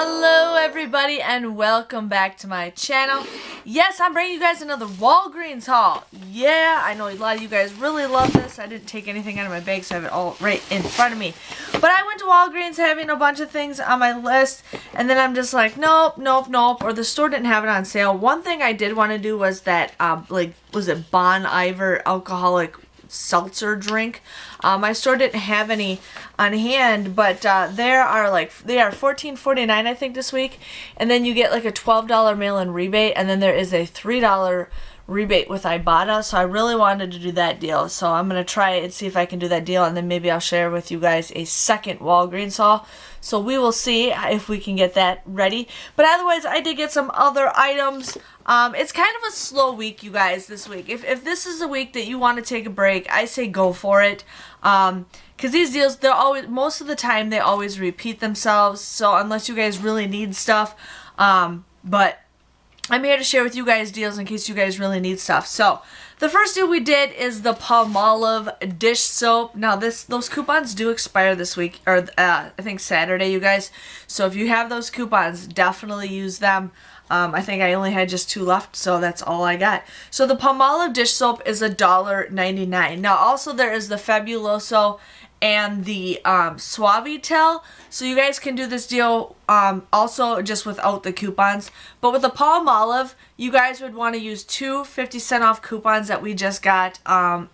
Hello everybody and welcome back to my channel. Yes, I'm bringing you guys another Walgreens haul. Yeah, I know a lot of you guys really love this. I didn't take anything out of my bag, so I have it all right in front of me. But I went to Walgreens having a bunch of things on my list, and then I'm just like, nope, or the store didn't have it on sale. One thing I did want to do was that, was it Bon Iver alcoholic seltzer drink. My store didn't have any on hand, but they are $14.49 I think this week, and then you get like a $12 mail-in rebate, and then there is a $3 rebate with Ibotta. So I really wanted to do that deal, so I'm gonna try it and see if I can do that deal, and then maybe I'll share with you guys a second Walgreens haul. So we will see if we can get that ready. But otherwise, I did get some other items. It's kind of a slow week, you guys, this week. If this is a week that you want to take a break, I say go for it. Because these deals, they're always, most of the time, they always repeat themselves. So unless you guys really need stuff, but I'm here to share with you guys deals in case you guys really need stuff. So the first deal we did is the Palmolive dish soap. Now those coupons do expire this week, or I think Saturday, you guys. So if you have those coupons, definitely use them. I think I only had just 2 left, so that's all I got. So the Palmolive dish soap is $1.99. Now also there is the Fabuloso and the Suavitel. So you guys can do this deal also just without the coupons. But with the Palmolive, you guys would want to use 2 50-cent off coupons that we just got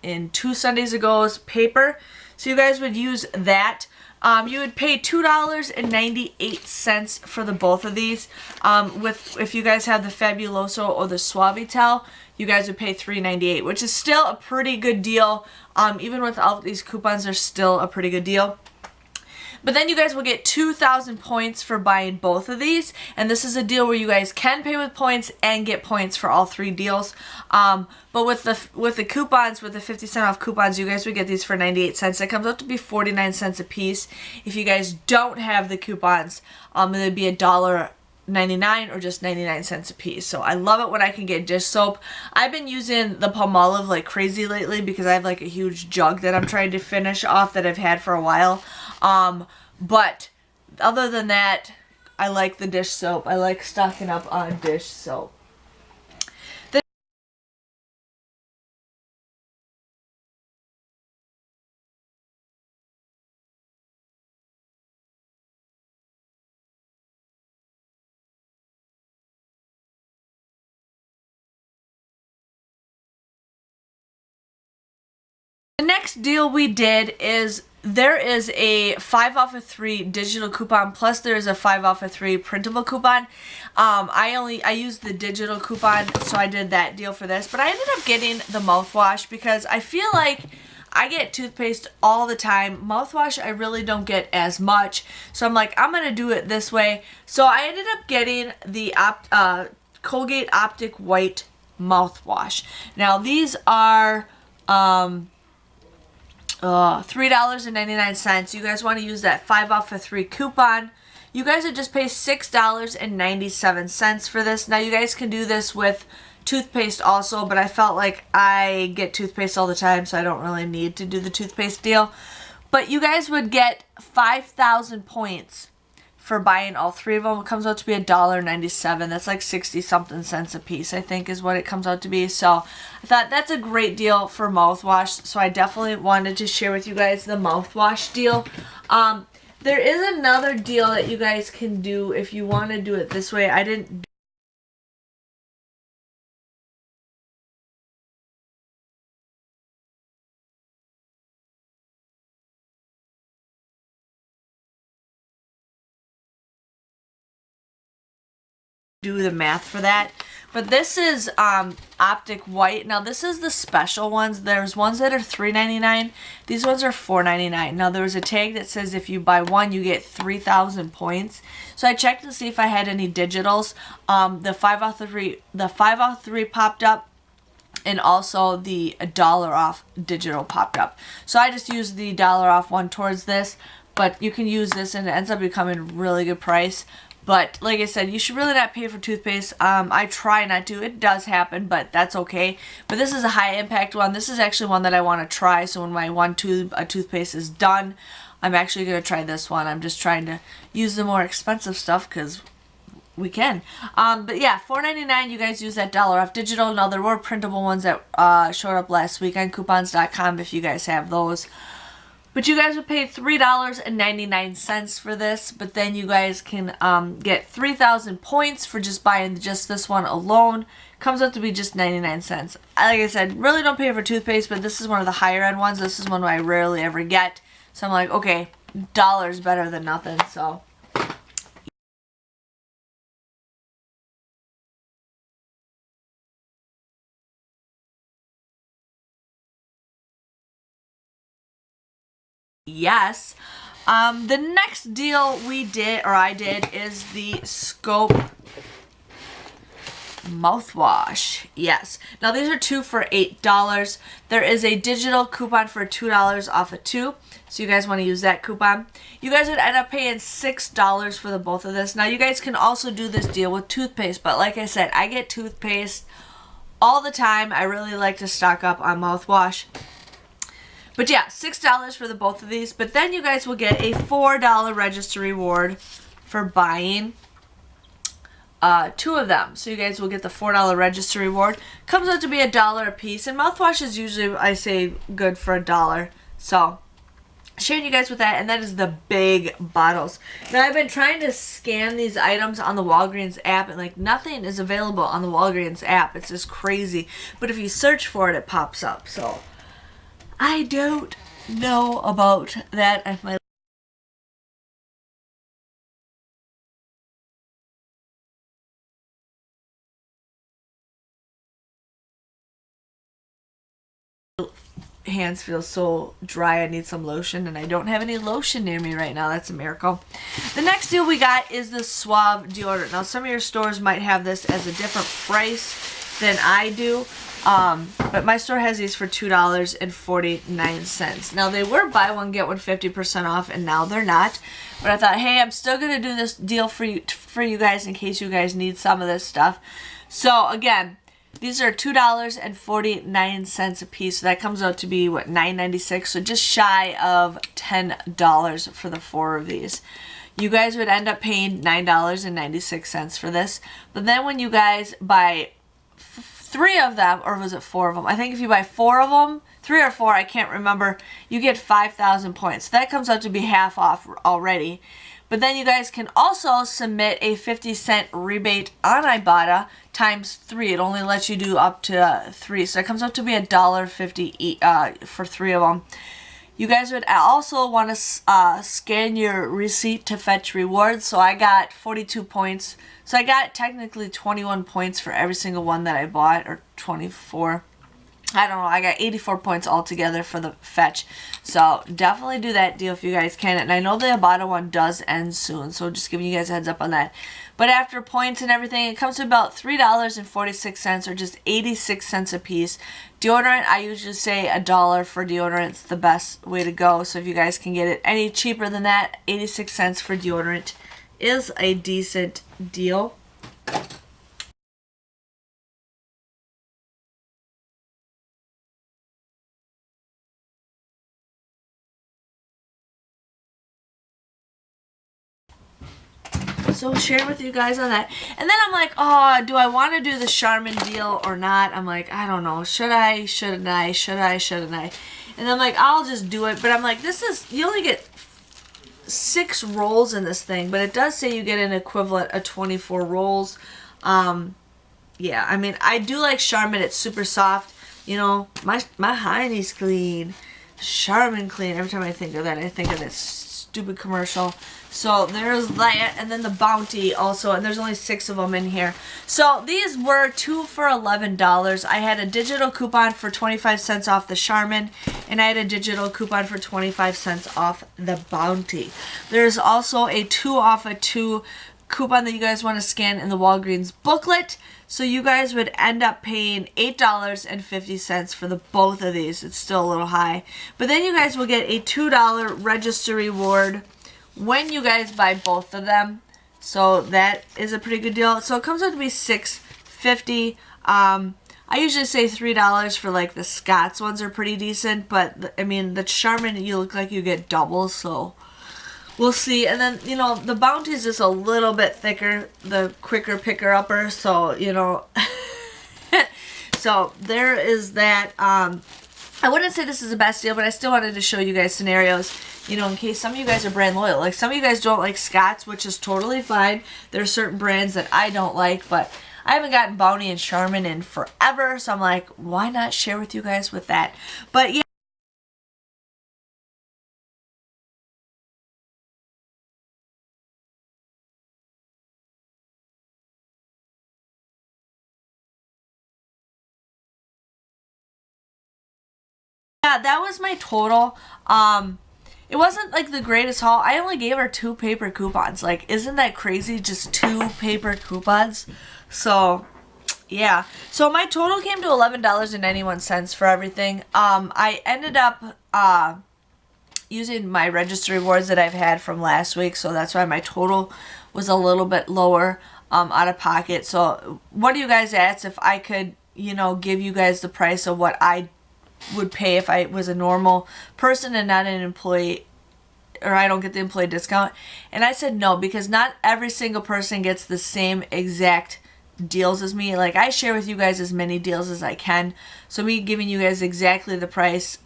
in 2 Sundays ago's paper. So you guys would use that. You would pay $2.98 for the both of these. If you guys have the Fabuloso or the Suavitel, you guys would pay $3.98, which is still a pretty good deal. Even without these coupons, they're still a pretty good deal. But then you guys will get 2,000 points for buying both of these. And this is a deal where you guys can pay with points and get points for all 3 deals. But with the coupons, with the 50-cent off coupons, you guys would get these for 98 cents. It comes out to be 49 cents a piece. If you guys don't have the coupons, it would be $1.99 or just 99 cents a piece. So I love it when I can get dish soap. I've been using the Palmolive like crazy lately because I have like a huge jug that I'm trying to finish off that I've had for a while. But other than that, I like the dish soap. I like stocking up on dish soap. The next deal we did is there is a 5 off of 3 digital coupon, plus there is a 5 off of 3 printable coupon. I used the digital coupon, so I did that deal for this. But I ended up getting the mouthwash because I feel like I get toothpaste all the time. Mouthwash I really don't get as much. So I'm like, I'm going to do it this way. So I ended up getting the Colgate Optic White mouthwash. Now these are $3.99. You guys want to use that 5 off of 3 coupon. You guys would just pay $6.97 for this. Now you guys can do this with toothpaste also, but I felt like I get toothpaste all the time, so I don't really need to do the toothpaste deal. But you guys would get 5,000 points for buying all 3 of them. It comes out to be $1.97. That's like 60-something cents a piece, I think, is what it comes out to be. So I thought that's a great deal for mouthwash. So I definitely wanted to share with you guys the mouthwash deal. There is another deal that you guys can do if you want to do it this way. I didn't do the math for that, but this is Optic White. Now this is the special ones. There's ones that are $3.99. These ones are $4.99. Now there was a tag that says if you buy one you get 3,000 points. So I checked to see if I had any digitals. The 5 off 3 popped up, and also the $1 off digital popped up. So I just used the $1 off one towards this, but you can use this and it ends up becoming a really good price. But like I said, you should really not pay for toothpaste. I try not to. It does happen, but that's okay. But this is a high impact one. This is actually one that I want to try. So when my one tube of toothpaste is done, I'm actually going to try this one. I'm just trying to use the more expensive stuff because we can. But yeah, $4.99. You guys use that dollar off digital. Now, there were printable ones that showed up last week on coupons.com if you guys have those. But you guys would pay $3.99 for this. But then you guys can get 3,000 points for just buying just this one alone. Comes out to be just 99 cents. Like I said, really don't pay for toothpaste, but this is one of the higher end ones. This is one I rarely ever get. So I'm like, okay, $1 better than nothing. So yes. The next deal I did is the Scope mouthwash. Yes. Now these are 2 for $8. There is a digital coupon for $2 off of 2. So you guys want to use that coupon. You guys would end up paying $6 for the both of this. Now you guys can also do this deal with toothpaste, but like I said, I get toothpaste all the time. I really like to stock up on mouthwash. But yeah, $6 for the both of these. But then you guys will get a $4 register reward for buying 2 of them. So you guys will get the $4 register reward. Comes out to be $1 a piece. And mouthwash is usually, I say, good for $1. So sharing you guys with that, and that is the big bottles. Now I've been trying to scan these items on the Walgreens app, and like nothing is available on the Walgreens app. It's just crazy. But if you search for it, it pops up. So I don't know about that. If my hands feel so dry, I need some lotion, and I don't have any lotion near me right now. That's a miracle. The next deal we got is the Suave deodorant. Now some of your stores might have this as a different price than I do, but my store has these for $2.49. Now they were buy one get one 50% off, and now they're not. But I thought, hey, I'm still gonna do this deal for you guys in case you guys need some of this stuff. So again, these are $2.49 a piece. So that comes out to be, what, $9.96? So just shy of $10 for the 4 of these. You guys would end up paying $9.96 for this. But then when you guys buy 3 of them, or was it 4 of them? I think if you buy 4 of them, 3 or 4, I can't remember, you get 5,000 points. So that comes out to be half off already. But then you guys can also submit a 50-cent rebate on Ibotta times 3. It only lets you do up to 3. So it comes out to be $1.50 for 3 of them. You guys would also want to scan your receipt to fetch rewards. So I got 42 points. So I got technically 21 points for every single one that I bought, or 24. I don't know, I got 84 points altogether for the fetch. So definitely do that deal if you guys can. And I know the Ibotta one does end soon, so just giving you guys a heads up on that. But after points and everything, it comes to about $3.46, or just 86 cents a piece. Deodorant, I usually say $1 for deodorant's the best way to go. So if you guys can get it any cheaper than that, 86 cents for deodorant is a decent deal. So sharing with you guys on that. And then I'm like, oh, do I want to do the Charmin deal or not? I'm like, I don't know. Should I? Shouldn't I? Should I? Shouldn't I? And I'm like, I'll just do it. But I'm like, this is, you only get 6 rolls in this thing. But it does say you get an equivalent of 24 rolls. Yeah, I mean, I do like Charmin. It's super soft. You know, my hiney's clean. Charmin clean. Every time I think of that, I think of this stupid commercial. So there's that, and then the Bounty also, and there's only 6 of them in here. So these were 2 for $11. I had a digital coupon for 25 cents off the Charmin, and I had a digital coupon for 25 cents off the Bounty. There's also a 2 off of 2 coupon that you guys want to scan in the Walgreens booklet. So you guys would end up paying $8.50 for the both of these. It's still a little high. But then you guys will get a $2 register reward when you guys buy both of them. So that is a pretty good deal. So it comes out to be $6.50. I usually say $3 for like the Scott's ones are pretty decent, but I mean the Charmin, you look like you get double, so we'll see. And then, you know, the Bounty is just a little bit thicker, the quicker picker upper, so, you know, so there is that. I wouldn't say this is the best deal, but I still wanted to show you guys scenarios, you know, in case some of you guys are brand loyal. Like, some of you guys don't like Scott's, which is totally fine. There are certain brands that I don't like, but I haven't gotten Bounty and Charmin in forever, so I'm like, why not share with you guys with that? But yeah. Yeah, that was my total. It wasn't like the greatest haul. I only gave her 2 paper coupons. Like, isn't that crazy? Just 2 paper coupons. So, yeah. So my total came to $11.91 for everything. I ended up using my register rewards that I've had from last week, so that's why my total was a little bit lower out of pocket. So one of you guys asked if I could, you know, give you guys the price of what I would pay if I was a normal person and not an employee, or I don't get the employee discount. And I said no, because not every single person gets the same exact deals as me. Like, I share with you guys as many deals as I can, so me giving you guys exactly the price,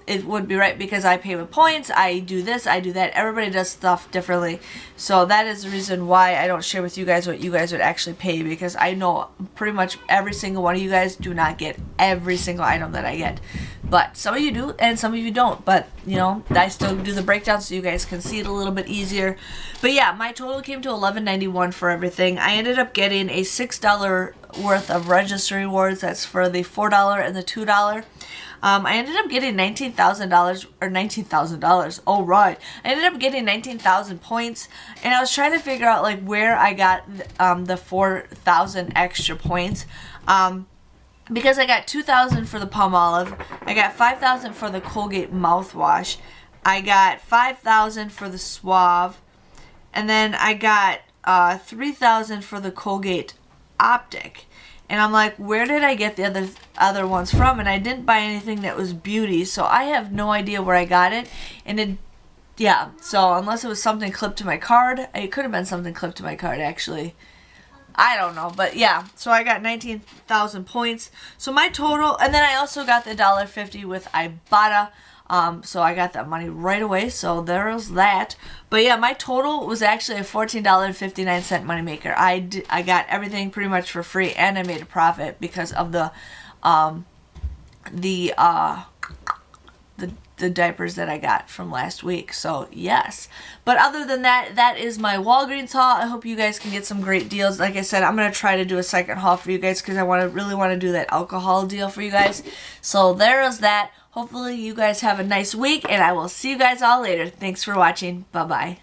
it would be right, because I pay with points, I do this, I do that. Everybody does stuff differently, so that is the reason why I don't share with you guys what you guys would actually pay, because I know pretty much every single one of you guys do not get every single item that I get. But some of you do, and some of you don't. But, you know, I still do the breakdown so you guys can see it a little bit easier. But yeah, my total came to $11.91 for everything. I ended up getting a $6 worth of register rewards. That's for the $4 and the $2. I ended up getting $19,000, or $19,000. Oh, right. I ended up getting 19,000 points, and I was trying to figure out, like, where I got the 4,000 extra points. Because I got 2,000 for the Palmolive, I got 5,000 for the Colgate mouthwash, I got 5,000 for the Suave, and then I got 3,000 for the Colgate Optic. And I'm like, where did I get the other ones from? And I didn't buy anything that was beauty, so I have no idea where I got it. And it, yeah, so unless it was something clipped to my card, it could have been something clipped to my card actually. I don't know, but yeah, so I got 19,000 points. So my total, and then I also got the $1.50 with Ibotta, so I got that money right away, so there's that. But yeah, my total was actually a $14.59 moneymaker. I got everything pretty much for free, and I made a profit because of the diapers that I got from last week. So yes, but other than that, that is my Walgreens haul. I hope you guys can get some great deals. Like I said, I'm gonna try to do a second haul for you guys, because I really want to do that alcohol deal for you guys. So there is that. Hopefully you guys have a nice week, and I will see you guys all later. Thanks for watching. Bye bye.